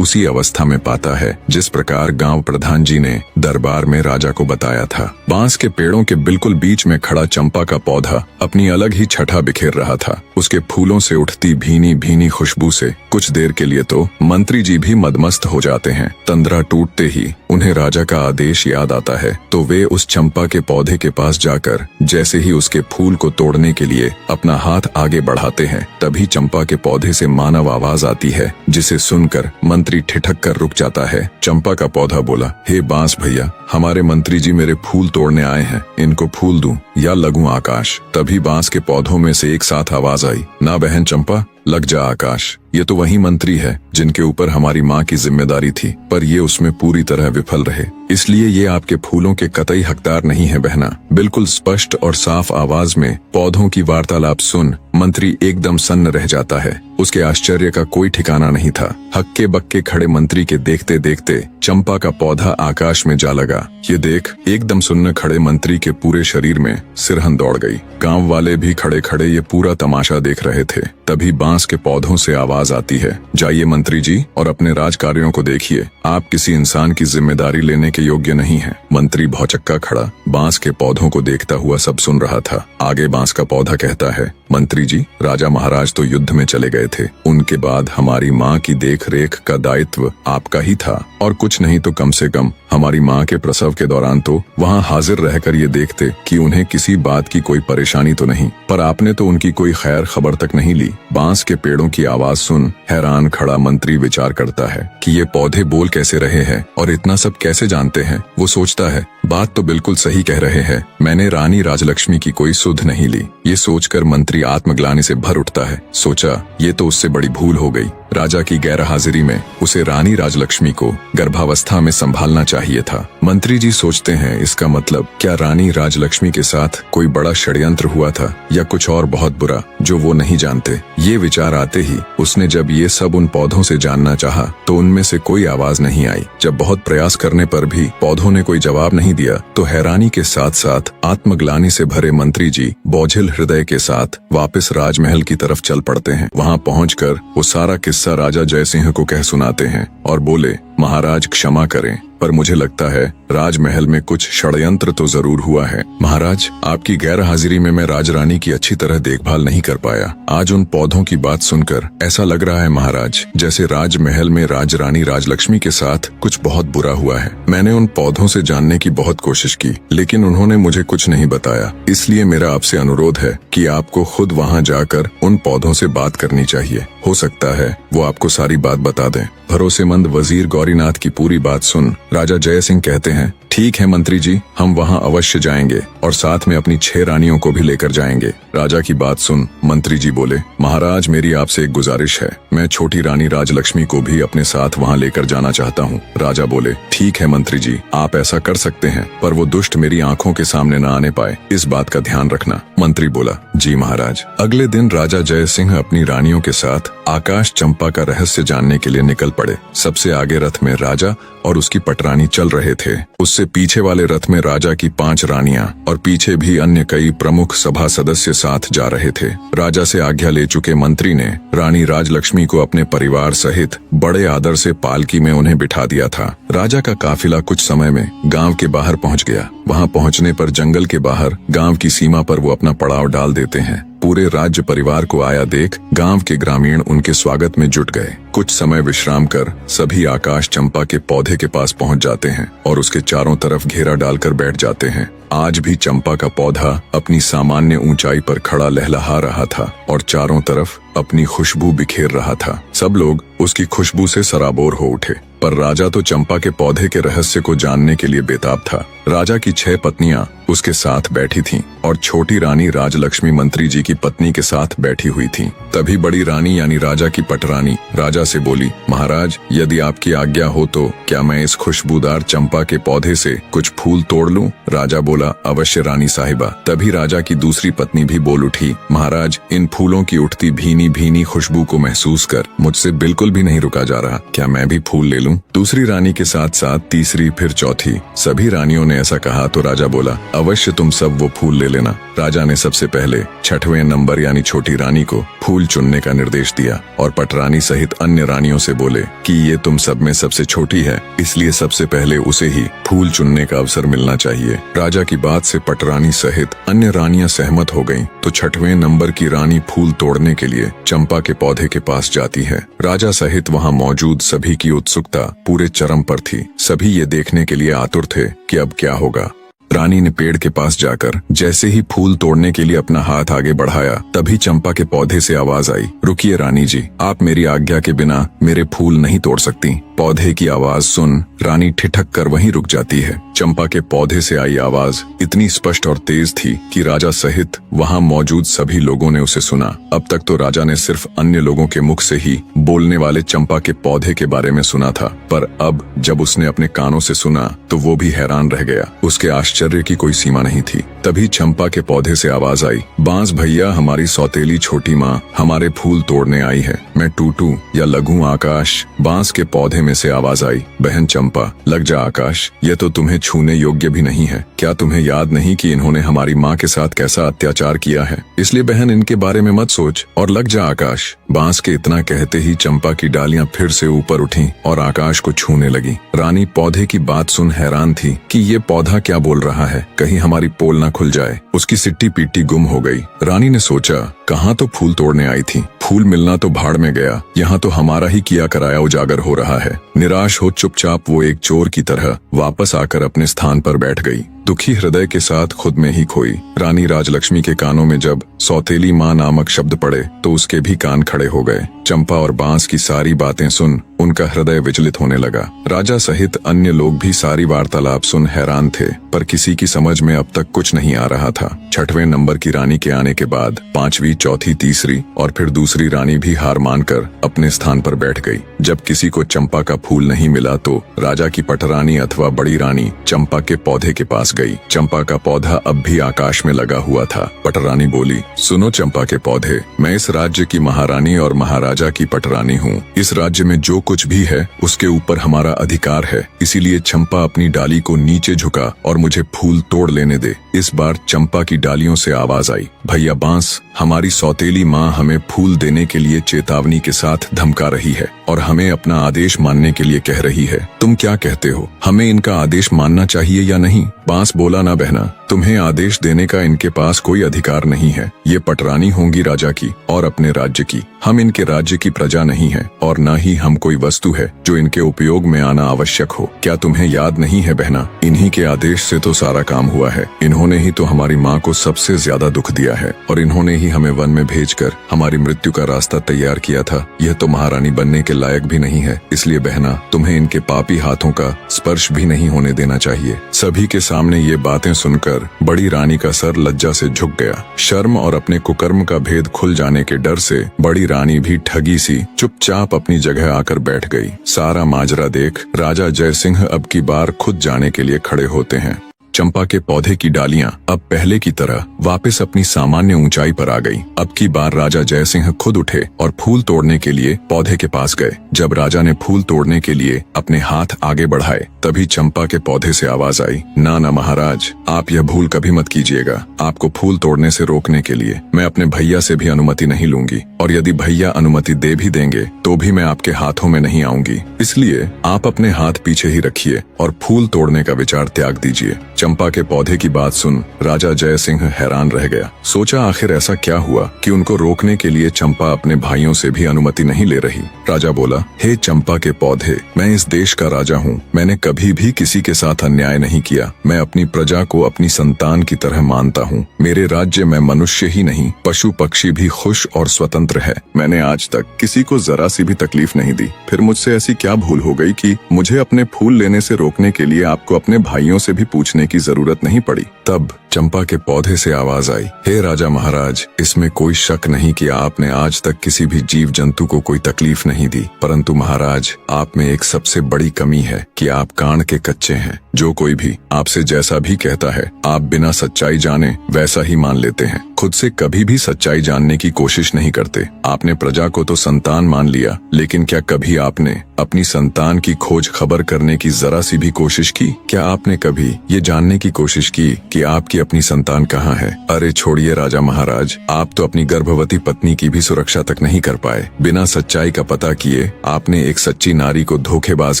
उसी अवस्था में पाता है जिस प्रकार गांव प्रधान जी ने दरबार में राजा को बताया था। बांस के पेड़ों के बिल्कुल बीच में खड़ा चंपा का पौधा अपनी अलग ही छठा बिखेर रहा था। उसके फूलों से उठती भीनी भीनी खुशबू से कुछ देर के लिए तो मंत्री जी भी मदमस्त हो जाते हैं। तंद्रा टूटते ही उन्हें राजा का आदेश याद आता है तो वे उस चंपा के पौधे के पास जाकर जैसे ही उसके फूल को तोड़ने के लिए अपना हाथ आगे बढ़ाते हैं, तभी चंपा के पौधे से मानव आवाज आती है जिसे सुनकर मंत्री ठिठक कर रुक जाता है। चंपा का पौधा बोला, हे बांस भैया हमारे मंत्री जी मेरे फूल तोड़ने आए हैं, इनको फूल दूं या लगूं आकाश। तभी बांस के पौधों में से एक साथ आवाज आई, ना बहन चंपा लग जा आकाश। ये तो वही मंत्री है जिनके ऊपर हमारी माँ की जिम्मेदारी थी, पर ये उसमें पूरी तरह विफल रहे, इसलिए ये आपके फूलों के कतई हकदार नहीं है बहना। बिल्कुल स्पष्ट और साफ आवाज में पौधों की वार्तालाप सुन मंत्री एकदम सन्न रह जाता है। उसके आश्चर्य का कोई ठिकाना नहीं था। हक्के बक्के खड़े मंत्री के देखते देखते चंपा का पौधा आकाश में जा लगा। ये देख एकदम सुन्न खड़े मंत्री के पूरे शरीर में सिरहन दौड़ गई। गांव वाले भी खड़े खड़े ये पूरा तमाशा देख रहे थे। तभी बांस के पौधों से आवाज आती है, जाइए मंत्री जी और अपने राज कार्यों को देखिए, आप किसी इंसान की जिम्मेदारी लेने के योग्य नहीं है। मंत्री भौचक्का खड़ा बांस के पौधों को देखता हुआ सब सुन रहा था। आगे बांस का पौधा कहता है, मंत्री जी राजा महाराज तो युद्ध में चले गए थे, उनके बाद हमारी माँ की देख रेख का दायित्व आपका ही था, और कुछ नहीं तो कम से कम हमारी माँ के प्रसव के दौरान तो वहाँ हाजिर रहकर ये देखते कि उन्हें किसी बात की कोई परेशानी तो नहीं, पर आपने तो उनकी कोई खैर खबर तक नहीं ली। बांस के पेड़ों की आवाज सुन हैरान खड़ा मंत्री विचार करता है कि ये पौधे बोल कैसे रहे हैं और इतना सब कैसे जानते हैं। वो सोचता है बात तो बिल्कुल सही कह रहे हैं, मैंने रानी राजलक्ष्मी की कोई सुध नहीं ली। ये सोचकर मंत्री आत्मग्लानि से भर उठता है। सोचा ये तो उससे बड़ी भूल हो गई। राजा की गैर हाजिरी में उसे रानी राजलक्ष्मी को गर्भावस्था में संभालना चाहिए था। मंत्री जी सोचते हैं इसका मतलब क्या रानी राजलक्ष्मी के साथ कोई बड़ा षड्यंत्र हुआ था या कुछ और बहुत बुरा जो वो नहीं जानते। ये विचार आते ही उसने जब ये सब उन पौधों से जानना चाहा तो उनमें से कोई आवाज नहीं आई। जब बहुत प्रयास करने पर भी पौधों ने कोई जवाब नहीं दिया तो हैरानी के साथ साथ आत्मग्लानि से भरे मंत्री जी बोझिल हृदय के साथ वापस राजमहल की तरफ चल पड़ते हैं। वहाँ पहुंचकर वो सारा किस्सा राजा जयसिंह को कह सुनाते हैं और बोले, महाराज क्षमा करें पर मुझे लगता है राजमहल में कुछ षड्यंत्र तो जरूर हुआ है। महाराज आपकी गैर हाजिरी में मैं राजरानी की अच्छी तरह देखभाल नहीं कर पाया। आज उन पौधों की बात सुनकर ऐसा लग रहा है महाराज जैसे राजमहल में राजरानी राजलक्ष्मी के साथ कुछ बहुत बुरा हुआ है। मैंने उन पौधों से जानने की बहुत कोशिश की लेकिन उन्होंने मुझे कुछ नहीं बताया, इसलिए मेरा आपसे अनुरोध है कि आपको खुद वहाँ जाकर उन पौधों से बात करनी चाहिए। हो सकता है वो आपको सारी बात बता दें। भरोसेमंद वजीर गौरीनाथ की पूरी बात सुन राजा जय सिंह कहते हैं, ठीक है मंत्री जी, हम वहाँ अवश्य जाएंगे और साथ में अपनी 6 रानियों को भी लेकर जाएंगे। राजा की बात सुन मंत्री जी बोले, महाराज मेरी आपसे एक गुजारिश है, मैं छोटी रानी राजलक्ष्मी को भी अपने साथ वहाँ लेकर जाना चाहता हूँ। राजा बोले, ठीक है मंत्री जी, आप ऐसा कर सकते हैं, पर वो दुष्ट मेरी आंखों के सामने न आने पाए, इस बात का ध्यान रखना। मंत्री बोला, जी महाराज। अगले दिन राजा जय सिंह अपनी रानियों के साथ आकाश चंपा का रहस्य जानने के लिए निकल पड़े। सबसे आगे रथ में राजा और उसकी पटरानी चल रहे थे। उससे पीछे वाले रथ में राजा की 5 रानियां और पीछे भी अन्य कई प्रमुख सभा सदस्य साथ जा रहे थे। राजा से आज्ञा ले चुके मंत्री ने रानी राजलक्ष्मी को अपने परिवार सहित बड़े आदर से पालकी में उन्हें बिठा दिया था। राजा का काफिला कुछ समय में गांव के बाहर पहुंच गया। वहां पहुंचने पर जंगल के बाहर गांव की सीमा पर वो अपना पड़ाव डाल देते हैं। पूरे राज्य परिवार को आया देख गांव के ग्रामीण उनके स्वागत में जुट गए। कुछ समय विश्राम कर सभी आकाश चंपा के पौधे के पास पहुंच जाते हैं और उसके चारों तरफ घेरा डालकर बैठ जाते हैं। आज भी चंपा का पौधा अपनी सामान्य ऊंचाई पर खड़ा लहलहा रहा था और चारों तरफ अपनी खुशबू बिखेर रहा था। सब लोग उसकी खुशबू से सराबोर हो उठे, पर राजा तो चंपा के पौधे के रहस्य को जानने के लिए बेताब था। राजा की 6 पत्नियां उसके साथ बैठी थीं और छोटी रानी राजलक्ष्मी मंत्री जी की पत्नी के साथ बैठी हुई थीं। तभी बड़ी रानी यानी राजा की पटरानी राजा से बोली, महाराज, यदि आपकी आज्ञा हो तो क्या मैं इस खुशबूदार चंपा के पौधे से कुछ फूल तोड़ लूं? राजा बोला, अवश्य रानी साहिबा। तभी राजा की दूसरी पत्नी भी बोल उठी, महाराज, इन फूलों की उठती भीनी भीनी खुशबू को महसूस कर मुझसे बिल्कुल भी नहीं रुका जा रहा। क्या मैं भी फूल ले लूं? दूसरी रानी के साथ साथ तीसरी, फिर चौथी। सभी रानियों ने ऐसा कहा तो राजा बोला, अवश्य तुम सब वो फूल ले लेना। राजा ने सबसे पहले 6वें नंबर यानी छोटी रानी को फूल चुनने का निर्देश दिया और पटरानी सहित अन्य रानियों से बोले कि ये तुम सब में सबसे छोटी है, इसलिए सबसे पहले उसे ही फूल चुनने का अवसर मिलना चाहिए। राजा की बात से पटरानी सहित अन्य रानियां सहमत हो गईं, तो 6वें नंबर की रानी फूल तोड़ने के लिए चंपा के पौधे के पास जाती है। राजा सहित वहां मौजूद सभी की उत्सुकता पूरे चरम पर थी। सभी ये देखने के लिए आतुर थे कि अब क्या होगा। रानी ने पेड़ के पास जाकर जैसे ही फूल तोड़ने के लिए अपना हाथ आगे बढ़ाया, तभी चंपा के पौधे से आवाज आई, रुकिए रानी जी, आप मेरी आज्ञा के बिना मेरे फूल नहीं तोड़ सकती। पौधे की आवाज सुन रानी ठिठक कर वहीं रुक जाती है। चंपा के पौधे से आई आवाज इतनी स्पष्ट और तेज थी कि राजा सहित वहां मौजूद सभी लोगों ने उसे सुना। अब तक तो राजा ने सिर्फ अन्य लोगों के मुख से ही बोलने वाले चंपा के पौधे के बारे में सुना था, पर अब जब उसने अपने कानों से सुना तो वो भी हैरान रह गया। उसके आश्चर्य की कोई सीमा नहीं थी। तभी चंपा के पौधे से आवाज आई, बांस भैया, हमारी सौतेली छोटी माँ हमारे फूल तोड़ने आई है। मैं टूटू या लगूं आकाश? बांस के पौधे में से आवाज आई, बहन चंपा, लग जा आकाश, ये तो तुम्हें छूने योग्य भी नहीं है। क्या तुम्हें याद नहीं कि इन्होंने हमारी माँ के साथ कैसा अत्याचार किया है? इसलिए बहन, इनके बारे में मत सोच और लग जा आकाश। बांस के इतना कहते ही चंपा की डालियां फिर से ऊपर उठी और आकाश को छूने लगी। रानी पौधे की बात सुन हैरान थी कि ये पौधा क्या बोल रहा है, कहीं हमारी पोल न खुल जाए। उसकी सिट्टी पीटी गुम हो गई। रानी ने सोचा, कहाँ तो फूल तोड़ने आई थी, फूल मिलना तो भाड़ में गया, यहाँ तो हमारा ही किया कराया उजागर हो रहा है। निराश हो चुपचाप वो एक चोर की तरह वापस आकर अपने स्थान पर बैठ गई, दुखी हृदय के साथ खुद में ही खोई। रानी राजलक्ष्मी के कानों में जब सौतेली माँ नामक शब्द पड़े तो उसके भी कान खड़े हो गए। चंपा और बांस की सारी बातें सुन उनका हृदय विचलित होने लगा। राजा सहित अन्य लोग भी सारी वार्तालाप सुन हैरान थे, पर किसी की समझ में अब तक कुछ नहीं आ रहा था। 6वें नंबर की रानी के आने के बाद 5वीं, चौथी, तीसरी और फिर दूसरी रानी भी हार मानकर अपने स्थान पर बैठ गई। जब किसी को चंपा का फूल नहीं मिला तो राजा की पटरानी अथवा बड़ी रानी चंपा के पौधे के पास गई। चंपा का पौधा अब भी आकाश में लगा हुआ था। पटरानी बोली, सुनो चंपा के पौधे, मैं इस राज्य की महारानी और महाराजा की पटरानी हूँ। इस राज्य में जो कुछ भी है उसके ऊपर हमारा अधिकार है, इसीलिए चंपा अपनी डाली को नीचे झुका और मुझे फूल तोड़ लेने दे। इस बार चंपा की डालियों से आवाज आई, भैया बांस, हमारी सौतेली माँ हमें फूल देने के लिए चेतावनी के साथ धमका रही है और हमें अपना आदेश मानने के लिए कह रही है। तुम क्या कहते हो, हमें इनका आदेश मानना चाहिए या नहीं? बांस बोला, ना बहना, तुम्हें आदेश देने का इनके पास कोई अधिकार नहीं है। ये पटरानी होंगी राजा की और अपने राज्य की। हम इनके राज्य की प्रजा नहीं है और न ही हम कोई वस्तु है जो इनके उपयोग में आना आवश्यक हो। क्या तुम्हें याद नहीं है बहना, इन्हीं के आदेश से तो सारा काम हुआ है। इन्होंने ही तो हमारी माँ को सबसे ज्यादा दुख दिया है और इन्होंने ही हमें वन में भेजकर हमारी मृत्यु का रास्ता तैयार किया था। यह तो महारानी बनने के लायक भी नहीं है, इसलिए बहना, तुम्हें इनके पापी हाथों का स्पर्श भी नहीं होने देना चाहिए। सभी के सामने ये बातें सुनकर बड़ी रानी का सर लज्जा से झुक गया। शर्म और अपने कुकर्म का भेद खुल जाने के डर से बड़ी रानी भी ठगी सी चुपचाप अपनी जगह आकर बैठ गई। सारा माजरा देख राजा जय सिंह अब की बार खुद जाने के लिए खड़े होते हैं। चंपा के पौधे की डालियां अब पहले की तरह वापस अपनी सामान्य ऊंचाई पर आ गईं। अब की बार राजा जय सिंह खुद उठे और फूल तोड़ने के लिए पौधे के पास गए। जब राजा ने फूल तोड़ने के लिए अपने हाथ आगे बढ़ाए, तभी चंपा के पौधे से आवाज आई, ना ना महाराज, आप यह भूल कभी मत कीजिएगा। आपको फूल तोड़ने से रोकने के लिए मैं अपने भैया से भी अनुमति नहीं लूंगी, और यदि भैया अनुमति दे भी देंगे तो भी मैं आपके हाथों में नहीं आऊंगी। इसलिए आप अपने हाथ पीछे ही रखिए और फूल तोड़ने का विचार त्याग दीजिए। चंपा के पौधे की बात सुन राजा जय सिंह हैरान रह गया। सोचा आखिर ऐसा क्या हुआ कि उनको रोकने के लिए चंपा अपने भाइयों से भी अनुमति नहीं ले रही। राजा बोला, हे चंपा के पौधे, मैं इस देश का राजा हूँ। मैंने कभी भी किसी के साथ अन्याय नहीं किया। मैं अपनी प्रजा को अपनी संतान की तरह मानता हूँ। मेरे राज्य में मनुष्य ही नहीं, पशु पक्षी भी खुश और स्वतंत्र है। मैंने आज तक किसी को जरा सी भी तकलीफ नहीं दी। फिर मुझसे ऐसी क्या भूल हो गई कि मुझे अपने फूल लेने से रोकने के लिए आपको अपने भाइयों से भी पूछने की जरूरत नहीं पड़ी। तब चंपा के पौधे से आवाज आई, हे राजा महाराज, इसमें कोई शक नहीं कि आपने आज तक किसी भी जीव जंतु को कोई तकलीफ नहीं दी, परंतु महाराज, आप में एक सबसे बड़ी कमी है कि आप कान के कच्चे हैं। जो कोई भी आपसे जैसा भी कहता है, आप बिना सच्चाई जाने वैसा ही मान लेते हैं। खुद से कभी भी सच्चाई जानने की कोशिश नहीं करते। आपने प्रजा को तो संतान मान लिया, लेकिन क्या कभी आपने अपनी संतान की खोज खबर करने की जरा सी भी कोशिश की? क्या आपने कभी ये जानने की कोशिश की कि आपकी अपनी संतान कहाँ है? अरे छोड़िए राजा महाराज, आप तो अपनी गर्भवती पत्नी की भी सुरक्षा तक नहीं कर पाए। बिना सच्चाई का पता किए आपने एक सच्ची नारी को धोखेबाज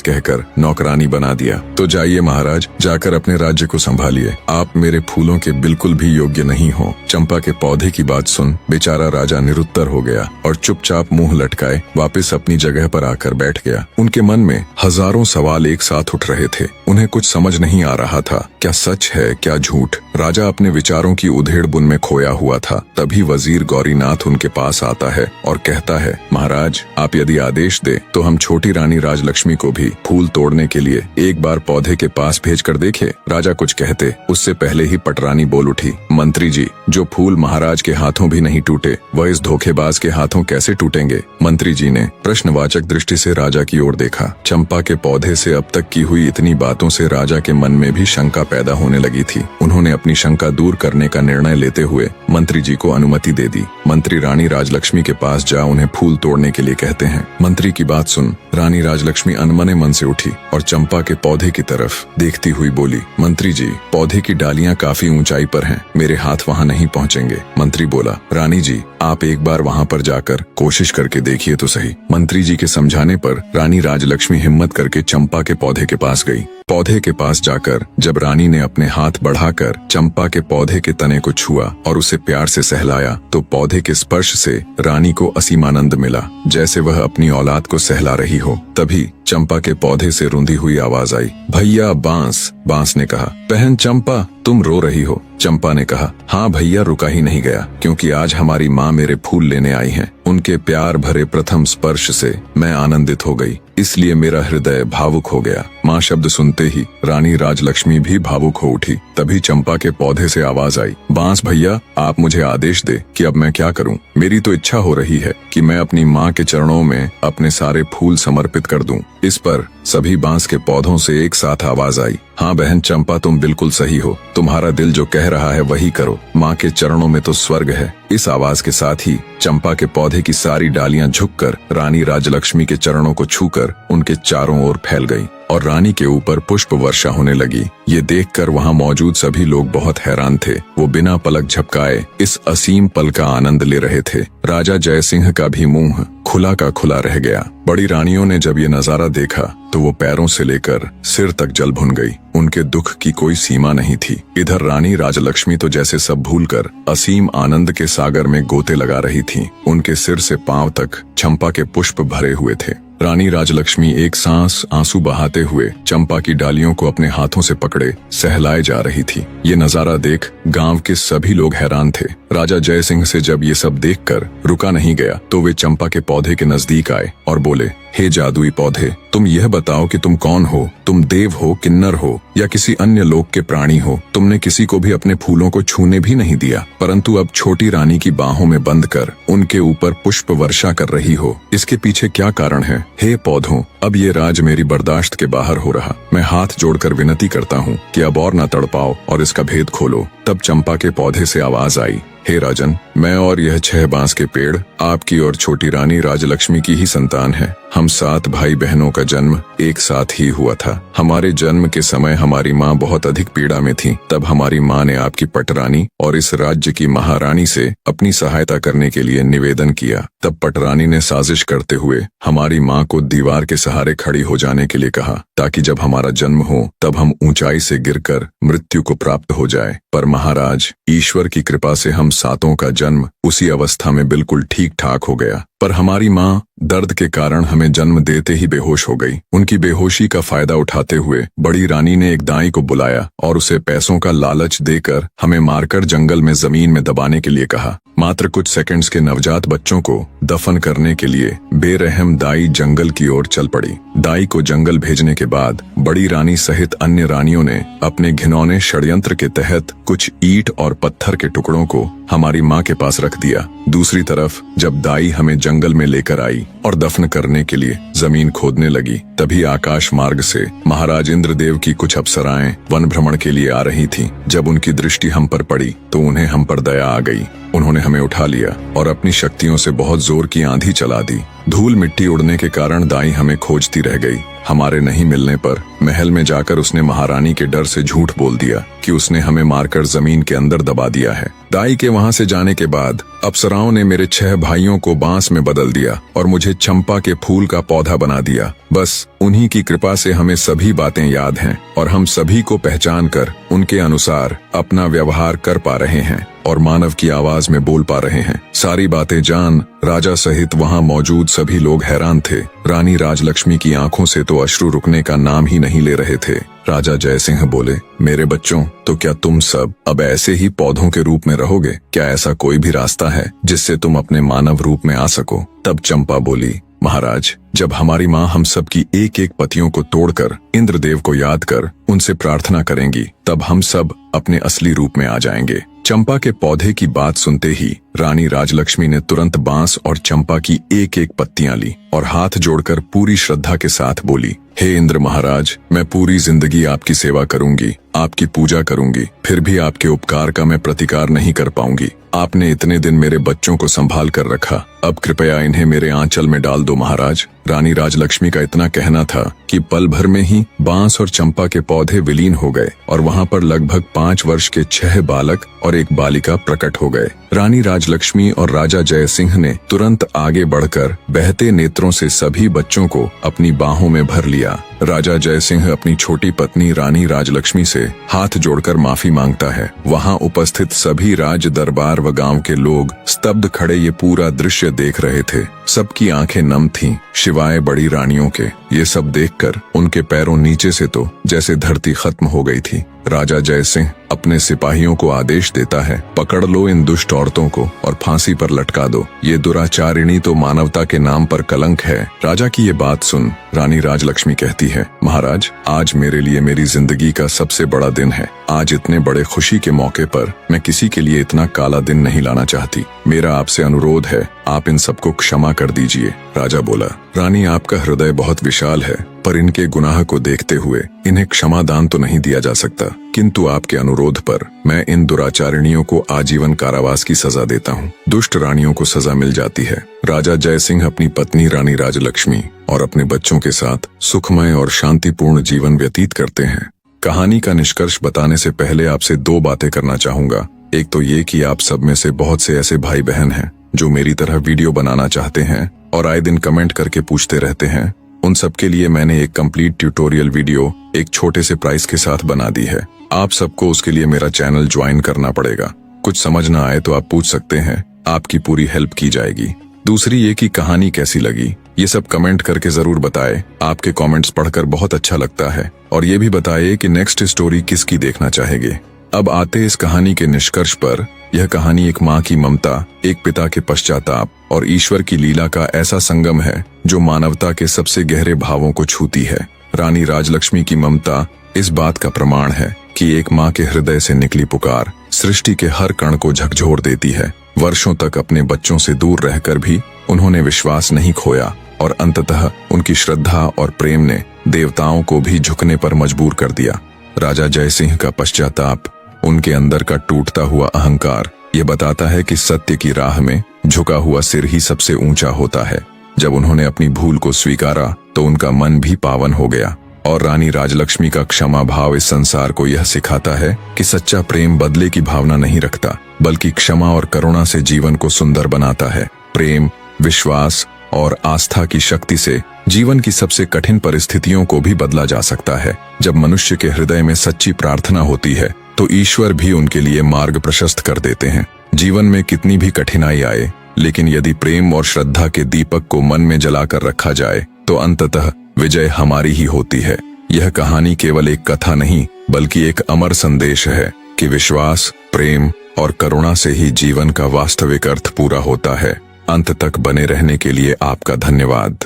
कहकर नौकरानी बना दिया। तो जाइए महाराज, जाकर अपने राज्य को संभालिए। आप मेरे फूलों के बिल्कुल भी योग्य नहीं हो। चंपा के पौधे की बात सुन बेचारा राजा निरुत्तर हो गया और चुपचाप मुंह लटकाए वापस अपनी जगह पर आकर बैठ गया। उनके मन में हजारों सवाल एक साथ उठ रहे थे। उन्हें कुछ समझ नहीं आ रहा था, क्या सच है क्या झूठ। राजा अपने विचारों की उधेड़ बुन में खोया हुआ था। तभी वजीर गौरीनाथ उनके पास आता है और कहता है, महाराज, आप यदि आदेश दे तो हम छोटी रानी राजलक्ष्मी को भी फूल तोड़ने के लिए एक बार पौधे के पास भेज कर देखे। राजा कुछ कहते उससे पहले ही पटरानी बोल उठी, मंत्री जी, जो फूल महाराज के हाथों भी नहीं टूटे, वह इस धोखेबाज के हाथों कैसे टूटेंगे? मंत्री जी ने प्रश्नवाचक दृष्टि से राजा की ओर देखा। चंपा के पौधे से अब तक की हुई इतनी बातों से राजा के मन में भी शंका पैदा होने लगी थी। उन्होंने अपनी शंका दूर करने का निर्णय लेते हुए मंत्री जी को अनुमति दे दी। मंत्री रानी राजलक्ष्मी के पास जा उन्हें फूल तोड़ने के लिए कहते हैं। मंत्री की बात सुन रानी राजलक्ष्मी अनमने मन से उठी और चंपा के पौधे की तरफ देखती हुई बोली, मंत्री जी, पौधे की डालियां काफी ऊंचाई पर हैं, मेरे हाथ वहां नहीं पहुंचेंगे। मंत्री बोला, रानी जी, आप एक बार वहां पर जाकर कोशिश करके देखिए तो सही। मंत्री जी के समझाने पर रानी राजलक्ष्मी हिम्मत करके चंपा के पौधे के पास गई। पौधे के पास जाकर जब रानी ने अपने हाथ बढ़ाकर चंपा के पौधे के तने को छुआ और उसे प्यार से सहलाया, तो पौधे के स्पर्श से रानी को असीम आनंद मिला, जैसे वह अपनी औलाद को सहला रही हो। तभी चंपा के पौधे से रुंधी हुई आवाज आई, भैया बांस। बांस ने कहा, बहन चंपा, तुम रो रही हो? चंपा ने कहा, हाँ भैया, रुका ही नहीं गया, क्योंकि आज हमारी माँ मेरे फूल लेने आई हैं। उनके प्यार भरे प्रथम स्पर्श से मैं आनंदित हो गई, इसलिए मेरा हृदय भावुक हो गया। माँ शब्द सुनते ही रानी राजलक्ष्मी भी भावुक हो उठी। तभी चंपा के पौधे से आवाज आई, बांस भैया, आप मुझे आदेश दे कि अब मैं क्या करूं। मेरी तो इच्छा हो रही है कि मैं अपनी माँ के चरणों में अपने सारे फूल समर्पित कर दूं। इस पर सभी बांस के पौधों से एक साथ आवाज आई, हाँ बहन चंपा, तुम बिल्कुल सही हो। तुम्हारा दिल जो कह रहा है वही करो। माँ के चरणों में तो स्वर्ग है। इस आवाज के साथ ही चंपा के पौधे की सारी डालियां झुककर रानी राजलक्ष्मी के चरणों को छूकर उनके चारों ओर फैल गईं और रानी के ऊपर पुष्प वर्षा होने लगी। ये देखकर वहां मौजूद सभी लोग बहुत हैरान थे। वो बिना पलक झपकाए इस असीम पल का आनंद ले रहे थे। राजा जय सिंह का भी मुंह खुला का खुला रह गया। बड़ी रानियों ने जब ये नजारा देखा तो वो पैरों से लेकर सिर तक जल भुन गई। उनके दुख की कोई सीमा नहीं थी। इधर रानी राजलक्ष्मी तो जैसे सब भूलकर असीम आनंद के सागर में गोते लगा रही थी। उनके सिर से पांव तक चंपा के पुष्प भरे हुए थे। रानी राजलक्ष्मी एक सांस आंसू बहाते हुए चंपा की डालियों को अपने हाथों से पकड़े सहलाए जा रही थी। ये नजारा देख गांव के सभी लोग हैरान थे। राजा जय सिंह से जब ये सब देखकर रुका नहीं गया तो वे चंपा के पौधे के नजदीक आए और बोले, हे जादुई पौधे, तुम यह बताओ कि तुम कौन हो? तुम देव हो, किन्नर हो या किसी अन्य लोक के प्राणी हो? तुमने किसी को भी अपने फूलों को छूने भी नहीं दिया, परंतु अब छोटी रानी की बाहों में बंद कर उनके ऊपर पुष्प वर्षा कर रही हो। इसके पीछे क्या कारण है? हे पौधों, अब ये राज मेरी बर्दाश्त के बाहर हो रहा। मैं हाथ जोड़कर विनती करता हूँ कि अब और न तड़पाओ और इसका भेद खोलो। तब चंपा के पौधे से आवाज आई, हे राजन, मैं और यह 6 बांस के पेड़ आपकी और छोटी रानी राजलक्ष्मी की ही संतान है। हम 7 भाई बहनों का जन्म एक साथ ही हुआ था। हमारे जन्म के समय हमारी माँ बहुत अधिक पीड़ा में थी। तब हमारी माँ ने आपकी पटरानी और इस राज्य की महारानी से अपनी सहायता करने के लिए निवेदन किया। तब पटरानी ने साजिश करते हुए हमारी माँ को दीवार के सहारे खड़ी हो जाने के लिए कहा, ताकि जब हमारा जन्म हो तब हम ऊंचाई से गिरकर मृत्यु को प्राप्त हो जाए। पर महाराज, ईश्वर की कृपा से हम 7 का जन्म उसी अवस्था में बिल्कुल ठीक ठाक हो गया। पर हमारी माँ दर्द के कारण हमें जन्म देते ही बेहोश हो गई। उनकी बेहोशी का फायदा उठाते हुए बड़ी रानी ने एक दाई को बुलाया और उसे पैसों का लालच देकर हमें मारकर जंगल में जमीन में दबाने के लिए कहा। मात्र कुछ सेकंड्स के नवजात बच्चों को दफन करने के लिए बेरहम दाई जंगल की ओर चल पड़ी। दाई को जंगल भेजने के बाद बड़ी रानी सहित अन्य रानियों ने अपने घिनौने षड्यंत्र के तहत कुछ ईंट और पत्थर के टुकड़ों को हमारी माँ के पास रख दिया। दूसरी तरफ जब दाई हमें जंगल में लेकर आई और दफन करने के लिए जमीन खोदने लगी, तभी आकाश मार्ग से महाराज इंद्रदेव की कुछ अप्सराएं वन भ्रमण के लिए आ रही थीं। जब उनकी दृष्टि हम पर पड़ी तो उन्हें हम पर दया आ गई। उन्होंने हमें उठा लिया और अपनी शक्तियों से बहुत जोर की आंधी चला दी। धूल मिट्टी उड़ने के कारण दाई हमें खोजती रह गई। हमारे नहीं मिलने पर महल में जाकर उसने महारानी के डर से झूठ बोल दिया कि उसने हमें मारकर जमीन के अंदर दबा दिया है। दाई के वहां से जाने के बाद अप्सराओं ने मेरे 6 भाइयों को बांस में बदल दिया और मुझे चंपा के फूल का पौधा बना दिया। बस उन्हीं की कृपा से हमें सभी बातें याद हैं और हम सभी को पहचान कर उनके अनुसार अपना व्यवहार कर पा रहे हैं और मानव की आवाज में बोल पा रहे हैं। सारी बातें जान राजा सहित वहां मौजूद सभी लोग हैरान थे। रानी राजलक्ष्मी की आंखों से तो अश्रु रुकने का नाम ही नहीं ले रहे थे। राजा जयसिंह बोले, मेरे बच्चों, तो क्या तुम सब अब ऐसे ही पौधों के रूप में रहोगे? क्या ऐसा कोई भी रास्ता है जिससे तुम अपने मानव रूप में आ सको? तब चंपा बोली, महाराज, जब हमारी माँ हम सब की एक एक पतियों को तोड़कर इंद्रदेव को याद कर उनसे प्रार्थना करेंगी, तब हम सब अपने असली रूप में आ जाएंगे। चंपा के पौधे की बात सुनते ही रानी राजलक्ष्मी ने तुरंत बांस और चंपा की एक एक पत्तियां ली और हाथ जोड़कर पूरी श्रद्धा के साथ बोली, हे इंद्र महाराज, मैं पूरी जिंदगी आपकी सेवा करूंगी, आपकी पूजा करूंगी, फिर भी आपके उपकार का मैं प्रतिकार नहीं कर पाऊंगी। आपने इतने दिन मेरे बच्चों को संभाल कर रखा, अब कृपया इन्हें मेरे आंचल में डाल दो महाराज। रानी राजलक्ष्मी का इतना कहना था कि पल भर में ही बांस और चंपा के पौधे विलीन हो गए और वहां पर लगभग 5 वर्ष के 6 बालक और एक बालिका प्रकट हो गए। रानी राजलक्ष्मी और राजा जयसिंह ने तुरंत आगे बढ़कर बहते नेत्रों से सभी बच्चों को अपनी बाहों में भर लिया। राजा जयसिंह अपनी छोटी पत्नी रानी राजलक्ष्मी से हाथ जोड़कर माफी मांगता है। वहां उपस्थित सभी राज दरबार व गांव के लोग स्तब्ध खड़े ये पूरा दृश्य देख रहे थे। सबकी आंखें नम थीं, शिवाय बड़ी रानियों के। ये सब देखकर उनके पैरों नीचे से तो जैसे धरती खत्म हो गई थी। राजा जयसिंह अपने सिपाहियों को आदेश देता है, पकड़ लो इन दुष्ट औरतों को और फांसी पर लटका दो। ये दुराचारिणी तो मानवता के नाम पर कलंक है। राजा की ये बात सुन रानी राजलक्ष्मी कहती है, महाराज, आज मेरे लिए मेरी जिंदगी का सबसे बड़ा दिन है। आज इतने बड़े खुशी के मौके पर मैं किसी के लिए इतना काला दिन नहीं लाना चाहती। मेरा आपसे अनुरोध है, आप इन सबको क्षमा कर दीजिए। राजा बोला, रानी, आपका हृदय बहुत विशाल है, पर इनके गुनाह को देखते हुए इन्हें क्षमादान तो नहीं दिया जा सकता, किंतु आपके अनुरोध पर मैं इन दुराचारिणियों को आजीवन कारावास की सजा देता हूँ। दुष्ट रानियों को सजा मिल जाती है। राजा जयसिंह अपनी पत्नी रानी राजलक्ष्मी और अपने बच्चों के साथ सुखमय और शांतिपूर्ण जीवन व्यतीत करते हैं। कहानी का निष्कर्ष बताने से पहले आपसे 2 बातें करना चाहूंगा। एक तो ये कि आप सब में से बहुत से ऐसे भाई बहन हैं जो मेरी तरह वीडियो बनाना चाहते हैं और आए दिन कमेंट करके पूछते रहते हैं। उन सब के लिए मैंने एक कंप्लीट ट्यूटोरियल वीडियो एक छोटे से प्राइस के साथ बना दी है। आप सबको उसके लिए मेरा चैनल ज्वाइन करना पड़ेगा। कुछ समझ ना आए तो आप पूछ सकते हैं, आपकी पूरी हेल्प की जाएगी। दूसरी ये कि कहानी कैसी लगी, ये सब कमेंट करके जरूर बताएं। आपके कमेंट्स पढ़कर बहुत अच्छा लगता है। और ये भी बताइए कि नेक्स्ट स्टोरी किसकी देखना चाहेंगे। अब आते इस कहानी के निष्कर्ष पर। यह कहानी एक माँ की ममता, एक पिता के पश्चाताप और ईश्वर की लीला का ऐसा संगम है जो मानवता के सबसे गहरे भावों को छूती है। रानी राजलक्ष्मी की ममता इस बात का प्रमाण है कि एक माँ के हृदय से निकली पुकार सृष्टि के हर कण को झकझोर देती है। वर्षों तक अपने बच्चों से दूर रहकर भी उन्होंने विश्वास नहीं खोया और अंततः उनकी श्रद्धा और प्रेम ने देवताओं को भी झुकने पर मजबूर कर दिया। राजा जयसिंह का पश्चाताप, उनके अंदर का टूटता हुआ अहंकार, ये बताता है कि सत्य की राह में झुका हुआ सिर ही सबसे ऊंचा होता है। जब उन्होंने अपनी भूल को स्वीकारा तो उनका मन भी पावन हो गया। और रानी राजलक्ष्मी का क्षमा भाव इस संसार को यह सिखाता है कि सच्चा प्रेम बदले की भावना नहीं रखता, बल्कि क्षमा और करुणा से जीवन को सुंदर बनाता है। प्रेम, विश्वास और आस्था की शक्ति से जीवन की सबसे कठिन परिस्थितियों को भी बदला जा सकता है। जब मनुष्य के हृदय में सच्ची प्रार्थना होती है तो ईश्वर भी उनके लिए मार्ग प्रशस्त कर देते हैं। जीवन में कितनी भी कठिनाई आए, लेकिन यदि प्रेम और श्रद्धा के दीपक को मन में जलाकर रखा जाए तो अंततः विजय हमारी ही होती है। यह कहानी केवल एक कथा नहीं, बल्कि एक अमर संदेश है कि विश्वास, प्रेम और करुणा से ही जीवन का वास्तविक अर्थ पूरा होता है। अंत तक बने रहने के लिए आपका धन्यवाद।